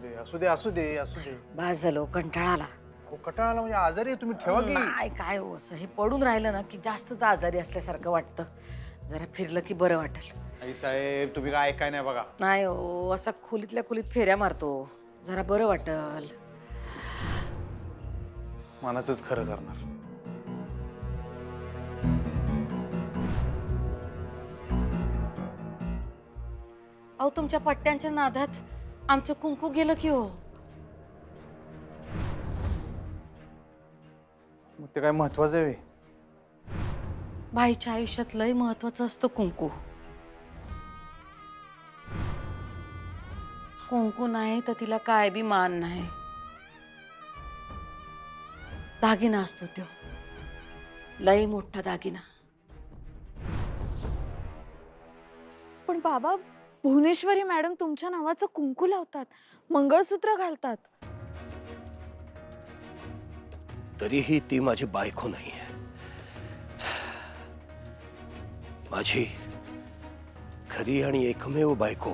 असू दे असू दे असू दे. बास झालो, कंटाळा आला. कटाळाला म्हणजे आजारी आहे तुम्ही, ठेवा की. नाही काय हो, असं हे पडून राहिलं ना की जास्तच आजारी असल्यासारखं वाटतं. जरा फिरलं की बरं वाटेल. आई साहेब तुम्ही काय ऐकाय नाही बघा. नाही हो, असा खोलीतल्या खोलीत फेऱ्या मारतो, जरा बरं वाटल. मनाचंच खरं करणार. अहो तुमच्या पट्ट्यांच्या नादात आमचं कुंकू गेलं की हो. मग ते काय महत्वाचं आहे? बाईच्या आयुष्यात लय महत्वाचं असतं कुंकू. कुंकू नाही तर तिला काय बी मान नाही. दागिना असतो तो, लय मोठा दागिना. पण बाबा, भुवनेश्वरी मॅडम तुमच्या नावाचं कुंकू लावतात, मंगळसूत्र घालतात. तरीही ती माझी बायको नाही. माझी खरी आणि एकमेव बायको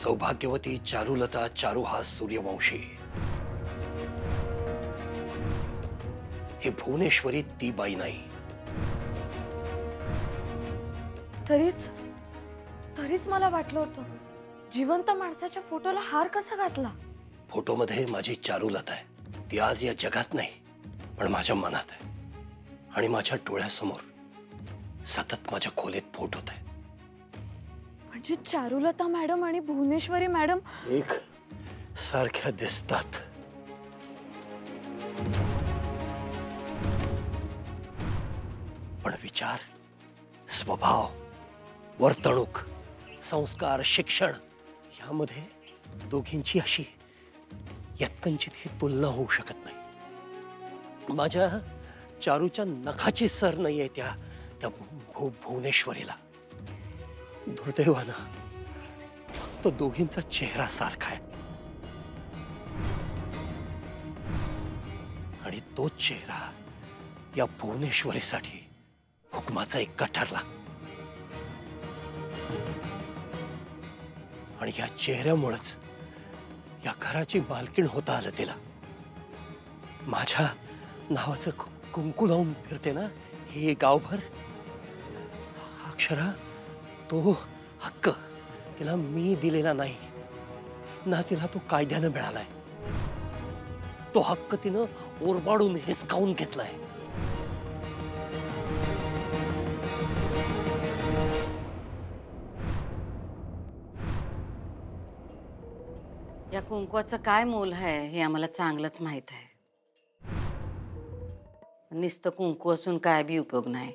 सौभाग्यवती चारुलता चारुहास सूर्यवंशी. हे भुवनेश्वरी ती बाई नाही. तरीच मला वाटलं होतं, जिवंत माणसाच्या फोटोला हार कसा घातला? फोटोमध्ये माझी चारुलता आहे. ती आज या जगात नाही, पण माझ्या मनात आहे आणि माझ्या डोळ्यासमोर सतत माझ्या खोलीत फोट होत आहे. म्हणजे चारुलता मॅडम आणि भुवनेश्वरी मॅडम एक सारख्या दिसतात. पण विचार, स्वभाव, वर्तणूक, संस्कार, शिक्षण यामध्ये दोघींची अशी यत्कंचित ही तुलना होऊ शकत नाही. माझ्या चारूच्या नखाची सर नाहीये त्या भुवनेश्वरीला. दुर्दैवानं फक्त दोघींचा चेहरा सारखा आहे आणि तोच चेहरा या भुवनेश्वरीसाठी हुकमाचा एक ठरला. आणि या चेहऱ्यामुळेच या घराची मालकीण होता आलं तिला. माझ्या नावाचं कुंकू लावून फिरते ना हे गावभर. अक्षरा, तो हक्क तिला मी दिलेला नाही ना, तिला तो कायद्यानं मिळालाय. तो हक्क तिनं ओरबाडून हिसकावून घेतलाय. या कुंकवाचं काय मोल आहे हे आम्हाला चांगलंच माहित आहे. नुसतं कुंकू असून काय बी उपयोग नाही.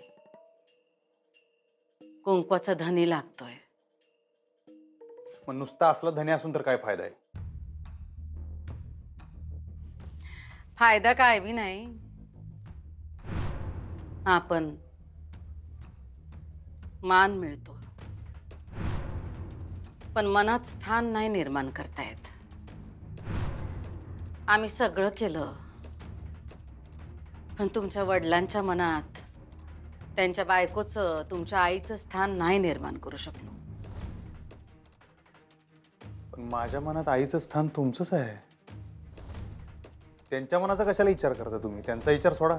कुंकवाचा धनी लागतोय. मग नुसता असला धनी असून तर काय फायदा आहे? फायदा काय बी नाही. आपण मान मिळतो, पण मनात स्थान नाही निर्माण करता येत. आम्ही सगळं केलं, पण तुमच्या वडिलांच्या मनात त्यांच्या बायकोचं, तुमच्या आईचं स्थान नाही निर्माण करू शकलो. पण माझ्या मनात आईचं स्थान तुमचंच आहे. त्यांच्या मनाचा कशाला विचार करता तुम्ही? त्यांचा विचार सोडा.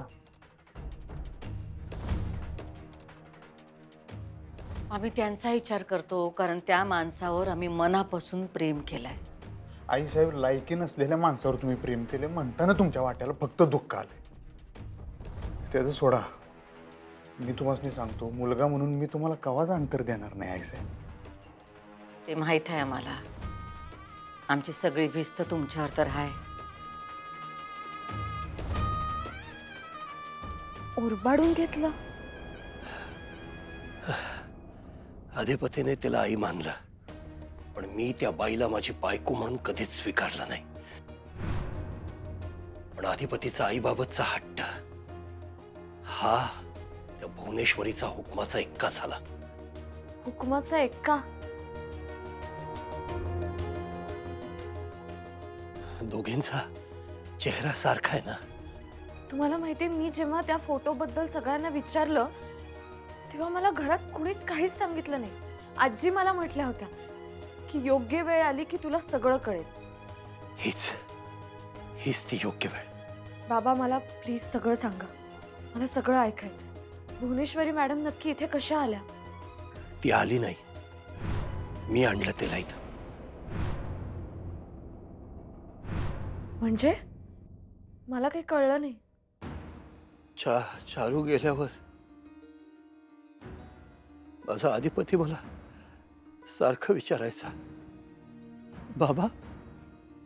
आम्ही त्यांचा विचार करतो कारण त्या माणसावर आम्ही मनापासून प्रेम केलंय. आई साहेब, लायकी नसलेल्या माणसावर तुम्ही प्रेम केले म्हणताना तुमच्या वाट्याला फक्त दुःख आले. त्याचं सोडा. मी तुम्हाला सांगतो, मुलगा म्हणून मी तुम्हाला कवाच अंतर देणार नाही आई साहेब. ते माहित आहे आम्हाला. आमची सगळी भिस्त तुमच्यावर तर आहे. ओरबाडून घेतलं. अधिपतीने तिला आई मानलं, पण मी त्या बाईला माझी बायको म्हणून कधीच स्वीकारलं नाही. पण अधिपतीचा आईबाबतचा हट्ट हा त्या भुवनेश्वरीचा हुकमाचा एक्का झाला. हुकमाचा एक्का? दोघींचा चेहरा सारखा आहे ना. तुम्हाला माहितीये, मी जेव्हा त्या फोटोबद्दल सगळ्यांना विचारलं तेव्हा मला घरात कुणीच काहीच सांगितलं नाही. आजी मला म्हटल्या होत्या, की योग्य वेळ आली की तुला सगळं कळेल. हीच ती योग्य वेळ. बाबा मला प्लीज सगळं सांगा. मला सगळं ऐकायचं. भुवनेश्वरी मॅडम नक्की इथे कशा आल्या? ती आली नाही, मी आणलं तिला इथं. म्हणजे मला काही कळलं नाही. चारू गेल्यावर माझा अधिपती मला सारखं विचारायचा, बाबा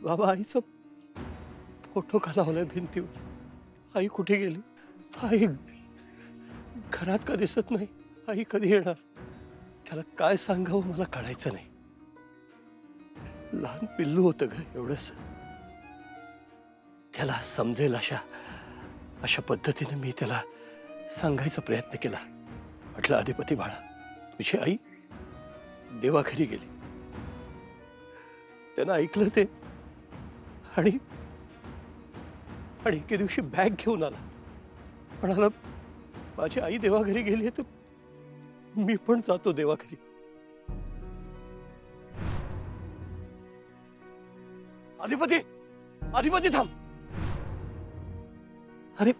बाबा आईचा फोटो का लावलाय भिंतीवर? आई कुठे गेली? आई घरात का दिसत नाही? आई कधी येणार? त्याला काय सांगावं मला कळायचं नाही. लहान पिल्लू होतं ग एवढंच. त्याला समजेल अशा पद्धतीने मी त्याला सांगायचा प्रयत्न केला. म्हटलं, अधिपती बाळा, तुझी आई देवाघरी गेली. त्यानं ऐकलं ते आणि एके दिवशी बॅग घेऊन आला. म्हणाला, माझी आई देवाघरी गेली आहे तर मी पण जातो देवाघरी. अधिपती थांब. अरे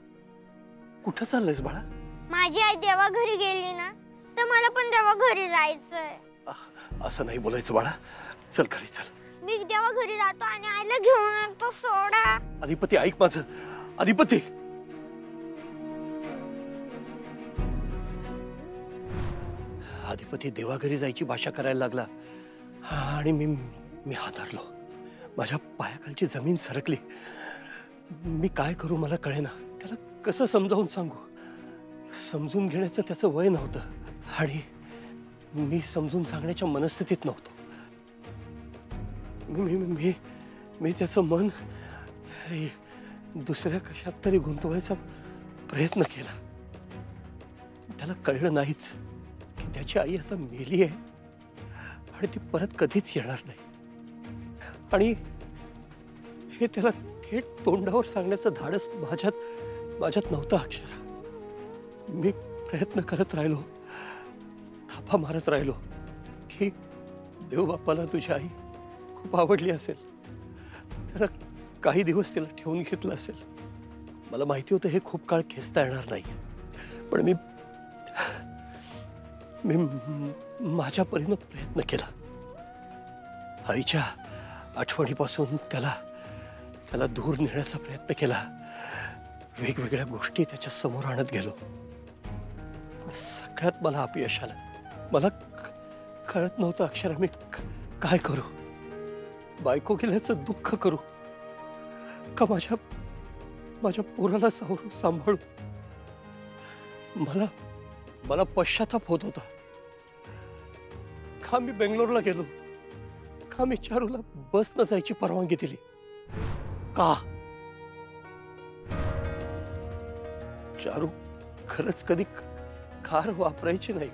कुठं चाललंयस बाळा? माझी आई देवाघरी गेली ना तर मला पण देवाघरी जायचंय. असं नाही बोलायचं बाळा. चल घरी चल. मी देवाघरी जातो आणि आईला घेऊन येतो. सोडा. अधिपती ऐक माझं. अधिपती देवाघरी जायची भाषा करायला लागला आणि मी हादरलो. माझ्या पायाखालची जमीन सरकली. मी काय करू मला कळेना. त्याला कसं समजावून सांगू? समजून घेण्याचं त्याचं वय नव्हतं आणि मी समजून सांगण्याच्या मनस्थितीत नव्हतो. मी त्याचं मन दुसऱ्या कशात तरी गुंतवायचा प्रयत्न केला. त्याला कळलं नाहीच की त्याची आई आता मेली आहे आणि ती परत कधीच येणार नाही. आणि हे त्याला थेट तोंडावर सांगण्याचं धाडस माझ्यात नव्हतं. अक्षरा, मी प्रयत्न करत राहिलो, थापा मारत राहिलो की देवबाप्पाला तुझी आई खूप आवडली असेल. त्याला काही दिवस तिला ठेवून घेतलं असेल. मला माहिती होतं हे खूप काळ खेचता येणार नाही. पण मी माझ्या परीनं प्रयत्न केला. आईच्या आठवणीपासून त्याला दूर नेण्याचा प्रयत्न केला. वेगवेगळ्या गोष्टी त्याच्या समोर आणत गेलो. पण सगळ्यात मला अपयश आलं. मला कळत नव्हतं अक्षरा मी काय करू. बायको गेल्याचं दुःख करू का माझ्या पोराला सांभाळू. मला पश्चाताप होत होता. का मी बेंगलोरला गेलो? का मी चारूला बस न जायची परवानगी दिली? का? चारू खरंच कधी कार वापरायची नाही.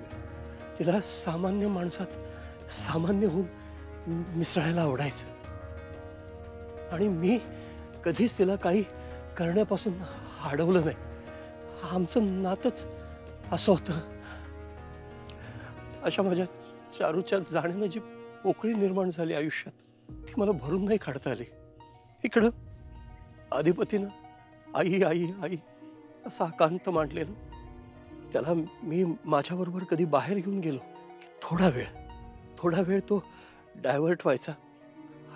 तिला सामान्य माणसात सामान्य होऊन मिसळायला आवडायचं आणि मी कधीच तिला काही करण्यापासून अडवलं नाही. आमचं नातच असं होतं. अशा माझ्या चारूच्या जाण्यानं जी पोकळी निर्माण झाली आयुष्यात ती मला भरून नाही काढता आली. इकडं अधिपतीनं आई आई आई असा आकांत मांडलेलं. त्याला मी माझ्याबरोबर कधी बाहेर घेऊन गेलो की थोडा वेळ तो डायव्हर्ट व्हायचा.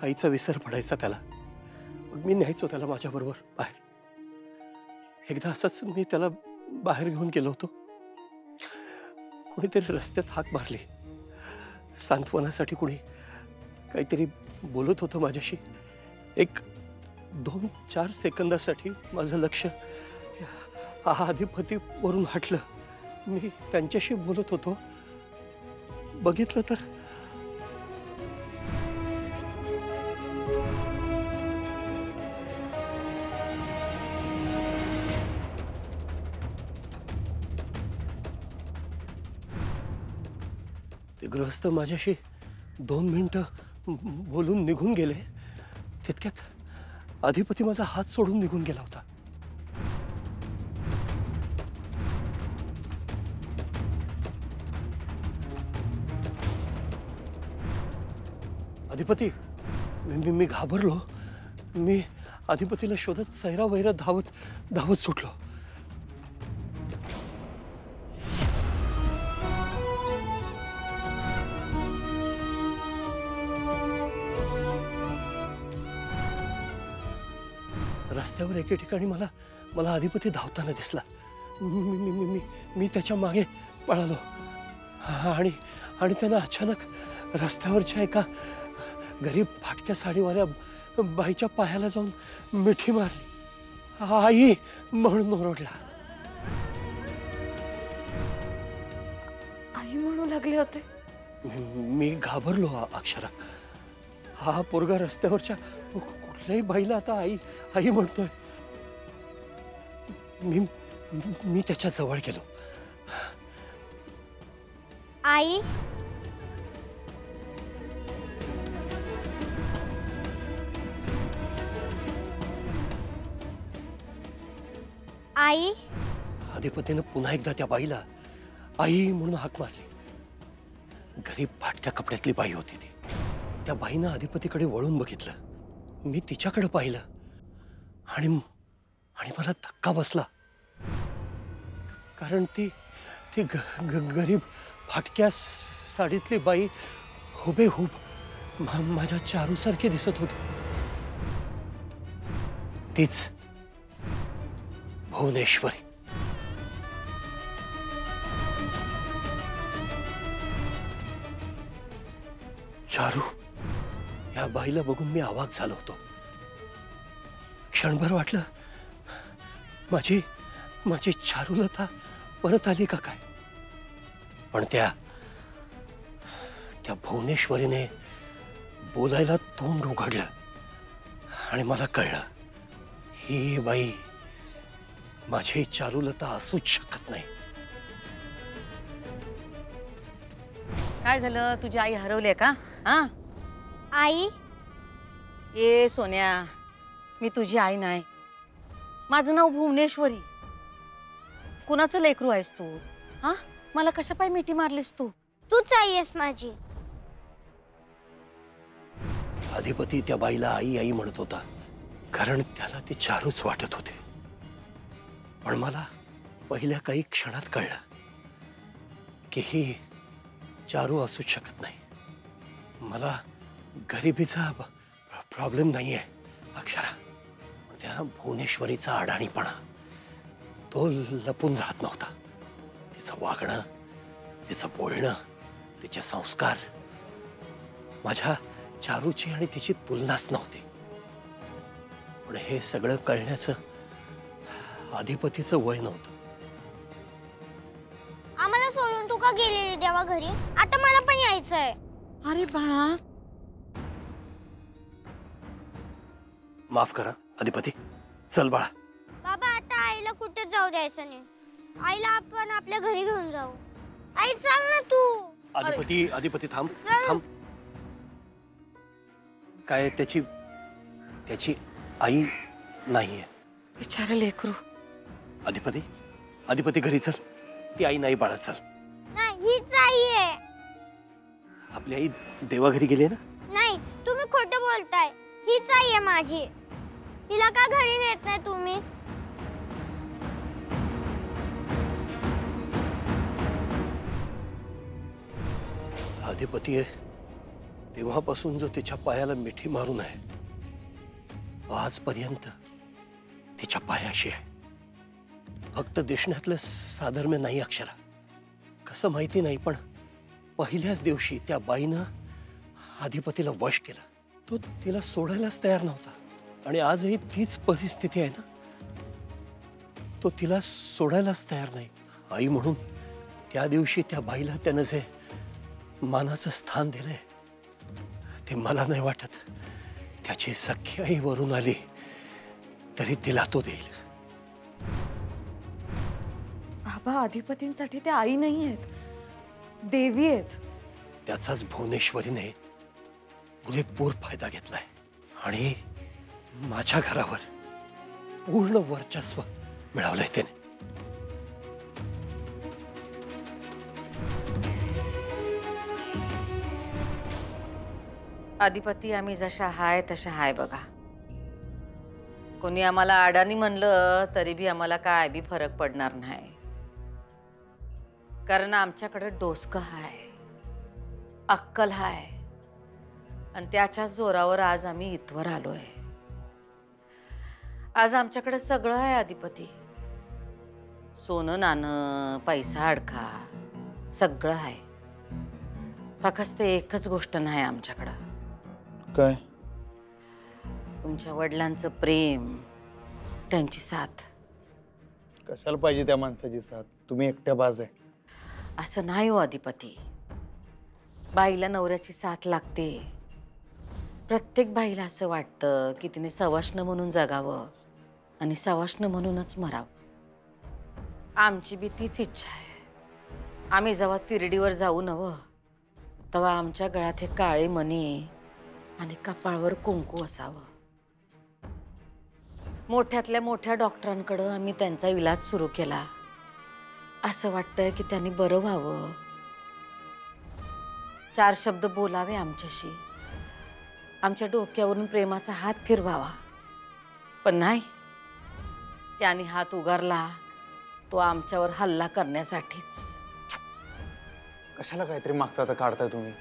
आईचा विसर पडायचा त्याला. मग मी न्यायचो त्याला माझ्याबरोबर बाहेर. एकदा असंच मी त्याला बाहेर घेऊन गेलो होतो. कोणीतरी रस्त्यात हाक मारली. सांत्वनासाठी कोणी काहीतरी बोलत होतं माझ्याशी. 1-2-4 सेकंदासाठी माझं लक्ष अधिपतीवरून हटलं. मी त्यांच्याशी बोलत होतो. बघितलं तर ते गृहस्थ माझ्याशी 2 मिनिटं बोलून निघून गेले. तितक्यात अधिपती माझा हात सोडून निघून गेला होता. अधिपती मी घाबरलो. मी अधिपतीला शोधत सैरा वैरा धावत धावत सुटलो. रस्त्यावर एके ठिकाणी मला मला अधिपती धावताना दिसला. मी त्याच्या मागे पळालो आणि त्यानं अचानक रस्त्यावरच्या एका गरीब फाटक्या साडीवाल्या बाईच्या पायाला जाऊन मिठी मारली. आई म्हणून ओरडला. आई म्हणू लागले होते. मी घाबरलो अक्षरा. हा पोरगा रस्त्यावरच्या कुठल्याही बाईला आता आई आई म्हणतोय. मी त्याच्या जवळ गेलो. आई आई अधिपतीनं पुन्हा एकदा त्या बाईला आई म्हणून हाक मारली. गरीब फाटक्या कपड्यातली बाई होती ती. त्या बाईनं अधिपतीकडे वळून बघितलं. मी तिच्याकडे पाहिलं आणि मला धक्का बसला. कारण ती ती गरीब फाटक्या साडीतली बाई हुबेहूब माझ्या चारूसारखी दिसत होती. तीच भुवनेश्वरी. चारू या बाईला बघून मी अवाक झालो होतो. क्षणभर वाटलं माझी चारुलता परत आली का काय. पण त्या भुवनेश्वरीने बोलायला तोंड उघडलं आणि मला कळलं ही बाई माझी चारुलता असूच शकत नाही. काय झालं? तुझी आई हरवली का? हा आई ए सोन्या, मी तुझी आई नाही. माझं नाव भुवनेश्वरी. कुणाचं लेकरू आहेस तू? हा मला कशा पाय मिठी मारलीस तू? तूच आई आहेस माझी. अधिपती त्या बाईला आई आई म्हणत होता कारण त्याला ती चारूच वाटत होते. पण मला पहिल्या काही क्षणात कळलं की ही चारू असूच शकत नाही. मला गरिबीचा प्रॉब्लेम नाहीये अक्षरा. त्या भुवनेश्वरीचा अडाणीपणा तो लपून राहत नव्हता. तिचं वागणं, तिचं बोलणं, तिचे संस्कार माझ्या चारूची आणि तिची तुलनाच नव्हती. पण हे सगळं कळण्याचं अधिपतीचं वय नव्हतं. आम्हाला सोडून तू का गेलेली देवा घरी? आता मला पण यायचंय. अरे बाळा, माफ करा अधिपती. चल बाळा. बाबा आता आईला कुठे जाऊ द्यायचं नाही. आईला आपण आपल्या घरी घेऊन जाऊ. आई चल ना तू. अधिपती थांब चल. थांब. काय त्याची आई नाहीये. बिचारं लेकरू. अधिपती घरी चल. ती आई नाही बाळा. चल. नाही हीच आई आहे. आपली आई देवाघरी गेली ना. नाही तुम्ही खोटं बोलताय. हीच आई आहे माझी. हिला का घरी नेत नाही तुम्ही? अधिपती आहे तेव्हापासून जो तिच्या पायाला मिठी मारून आहे आजपर्यंत तिच्या पायाशी आहे. फक्त दिसण्यातलं साधर्म्य नाही अक्षरा. कसं माहिती नाही पण पहिल्याच दिवशी त्या बाईनं अधिपतीला वश केलं. तो तिला सोडायलाच तयार नव्हता आणि आजही तीच परिस्थिती आहे ना. तो तिला सोडायलाच तयार नाही. आई म्हणून त्या दिवशी त्या बाईला त्यानं जे मानाचं स्थान दिलंय ते मला नाही वाटत त्याची सख्खी आई वरून आली तरी तिला तो देईल. बाबा अधिपतींसाठी त्या आई नाही आहेत, देवी आहेत. त्याचाच भुवनेश्वरीने पुरेपूर फायदा घेतलाय आणि माझ्या घरावर पूर्ण वर्चस्व मिळवलंय त्याने. आधिपती आम्ही जशा हाय तशा हाय बघा. कोणी आम्हाला अडाणी म्हणलं तरी बी आम्हाला काय बी फरक पडणार नाही. कारण आमच्याकडे डोसकं हाय, अक्कल हाय आणि त्याच्या जोरावर आज आम्ही इथवर आलोय. आज आमच्याकडे सगळं आहे आधिपती. सोनं नाणं, पैसा अडका सगळं आहे. फक्त एकच गोष्ट नाही आमच्याकडं. काय? तुमच्या वडिलांचं प्रेम, त्यांची साथ. कशाला पाहिजे त्या माणसाची साथ? तुम्ही एकट्या बाज आहे. असं नाही हो अधिपती. बाईला नवऱ्याची साथ लागते. प्रत्येक बाईला असं वाटतं की तिने सवाष्ण म्हणून जगावं आणि सवाष्ण म्हणूनच मरावं. आमची बी तीच इच्छा आहे. आम्ही जेव्हा तिरडीवर जाऊ नवं तेव्हा आमच्या गळ्यात हे काळे मणी आणि कपाळावर कुंकू असावं. मोठ्यातल्या मोठ्या डॉक्टरांकडं आम्ही त्यांचा इलाज सुरू केला. असं वाटतंय की त्यांनी बरं व्हावं. 4 शब्द बोलावे आमच्याशी. आमच्या डोक्यावरून प्रेमाचा हात फिरवावा. पण नाही, त्यांनी हात उगारला तो आमच्यावर हल्ला करण्यासाठीच. कशाला काहीतरी मागचा आता काढताय तुम्ही?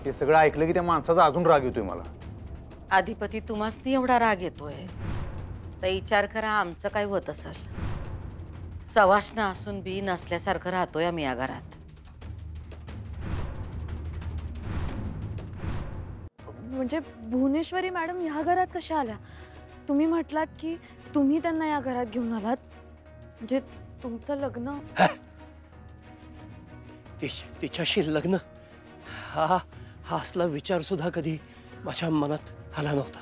हे सगळं ऐकलं की त्या माणसाचा अजून राग येतोय मला. अधिपती तुम्हासनी एवढा राग येतोय तर विचार करा आमचं काय होत असेल. सवाष्ण असून बी नसल्यासारखं राहतोय आम्ही या घरात. म्हणजे भुवनेश्वरी मॅडम ह्या घरात कशा आल्या? तुम्ही म्हटलात की तुम्ही त्यांना या घरात घेऊन आलात. म्हणजे तुमचं लग्न? तिच्याशी लग्न हा असला विचार सुद्धा कधी माझ्या मनात आला नव्हता.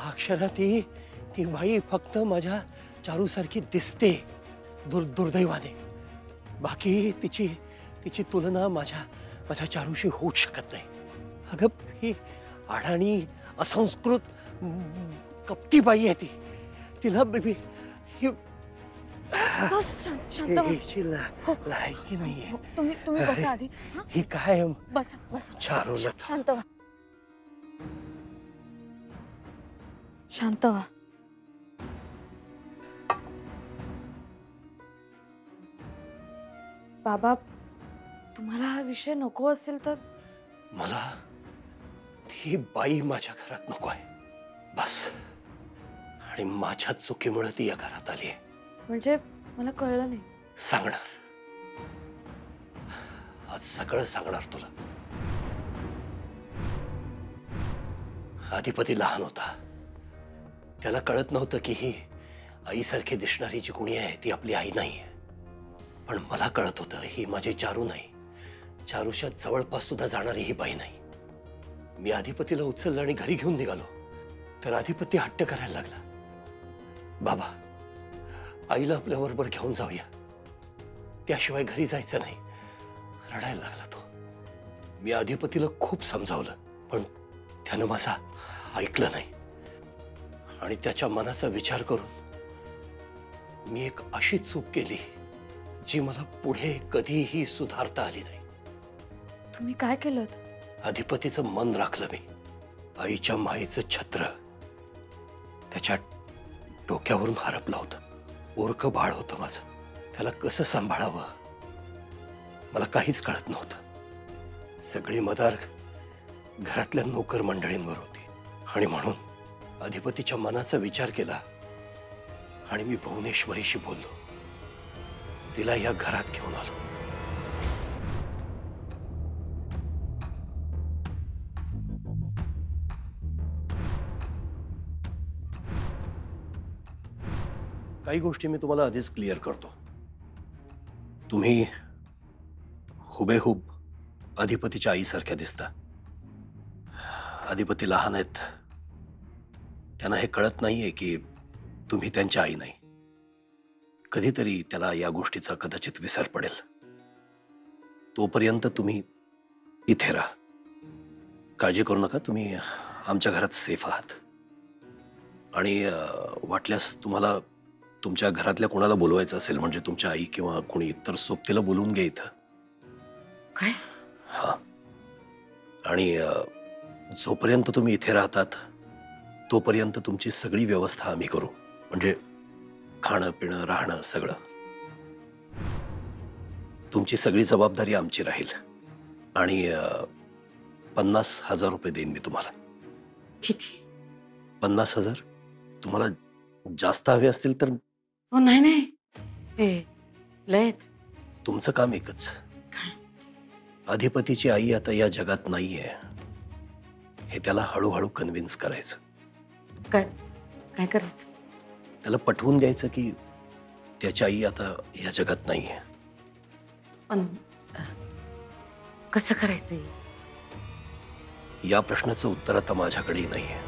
अक्षरा ती बाई फक्त माझ्या चारूसारखी दिसते दुर्दैवाने. बाकी तिची तुलना माझ्या चारूशी होऊच शकत नाही. अगं ही अडाणी असंस्कृत कपटी बाई आहे ती. तिला शांत व्हा. लायकी नाहीये. तुम्ही बसा आधी. ही काय बसा. चारूला शांत व्हा. शांत व्हा. बाबा, तुम्हाला हा विषय नको असेल तर? मला ही बाई माझ्या घरात नको आहे बस. आणि माझ्या चुकीमुळे ती या घरात आली आहे. म्हणजे मला कळलं नाही. सांगणार, आज सगळं सांगणार तुला. अधिपती लहान होता. त्याला कळत नव्हतं की ही आईसारखी दिसणारी जी कुणी आहे ती आपली आई नाही आहे. पण मला कळत होतं ही माझी चारू नाही. चारूच्या जवळपास सुद्धा जाणारी ही बाई नाही. मी अधिपतीला उचललं आणि घरी घेऊन निघालो तर अधिपती हट्ट करायला लागला. बाबा, आईला आपल्या बरोबर घेऊन जाऊया, त्याशिवाय घरी जायचं नाही. रडायला लागला तो. मी अधिपतीला खूप समजावलं पण त्यानं माझा ऐकलं नाही. आणि त्याच्या मनाचा विचार करून मी एक अशी चूक केली जी मला पुढे कधीही सुधारता आली नाही. तुम्ही काय केलं? अधिपतीचं मन राखलं मी. आईच्या मायेचं छत्र त्याच्या डोक्यावरून हरपलं होतं. पोरकं बाळ होतं माझं. त्याला कसं सांभाळावं मला काहीच कळत नव्हतं. सगळी मदार घरातल्या नोकर मंडळींवर होती. आणि म्हणून अधिपतीच्या मनाचा विचार केला आणि मी भुवनेश्वरीशी बोललो. तिला या घरात घेऊन आलो. काही गोष्टी मी तुम्हाला आधीच क्लिअर करतो. तुम्ही हुबेहूब अधिपतीच्या आईसारख्या दिसता. अधिपती लहान आहेत. त्यांना हे कळत नाहीये की तुम्ही त्यांच्या आई नाही. कधीतरी त्याला या गोष्टीचा कदाचित विसर पडेल. तोपर्यंत तुम्ही इथे राहा. काळजी करू नका. तुम्ही आमच्या घरात सेफ आहात. आणि वाटल्यास तुम्हाला तुमच्या घरातल्या कोणाला बोलवायचं असेल, म्हणजे तुमच्या आई किंवा कोणी, तर सोबतीला बोलवून घ्या इथं. काय? हा. आणि जोपर्यंत तुम्ही इथे राहतात तोपर्यंत तुमची सगळी व्यवस्था आम्ही करू. म्हणजे खाणं पिणं राहणं सगळं. तुमची सगळी जबाबदारी आमची राहील. आणि 50,000 रुपये देईन मी तुम्हाला. किती? 50,000. तुम्हाला जास्त हवे असतील तर हो नाही नाही, हे लयत. तुमचं काम एकच. काय? अधिपतीची आई आता या जगात नाहीये हे त्याला हळूहळू कन्व्हिन्स करायचं. काय काय करायचं? त्याला पटवून द्यायचं की त्याची आई आता या जगात नाहीये. पण कसं करायचं? या प्रश्नाचं उत्तर आता माझ्याकडेही नाहीये.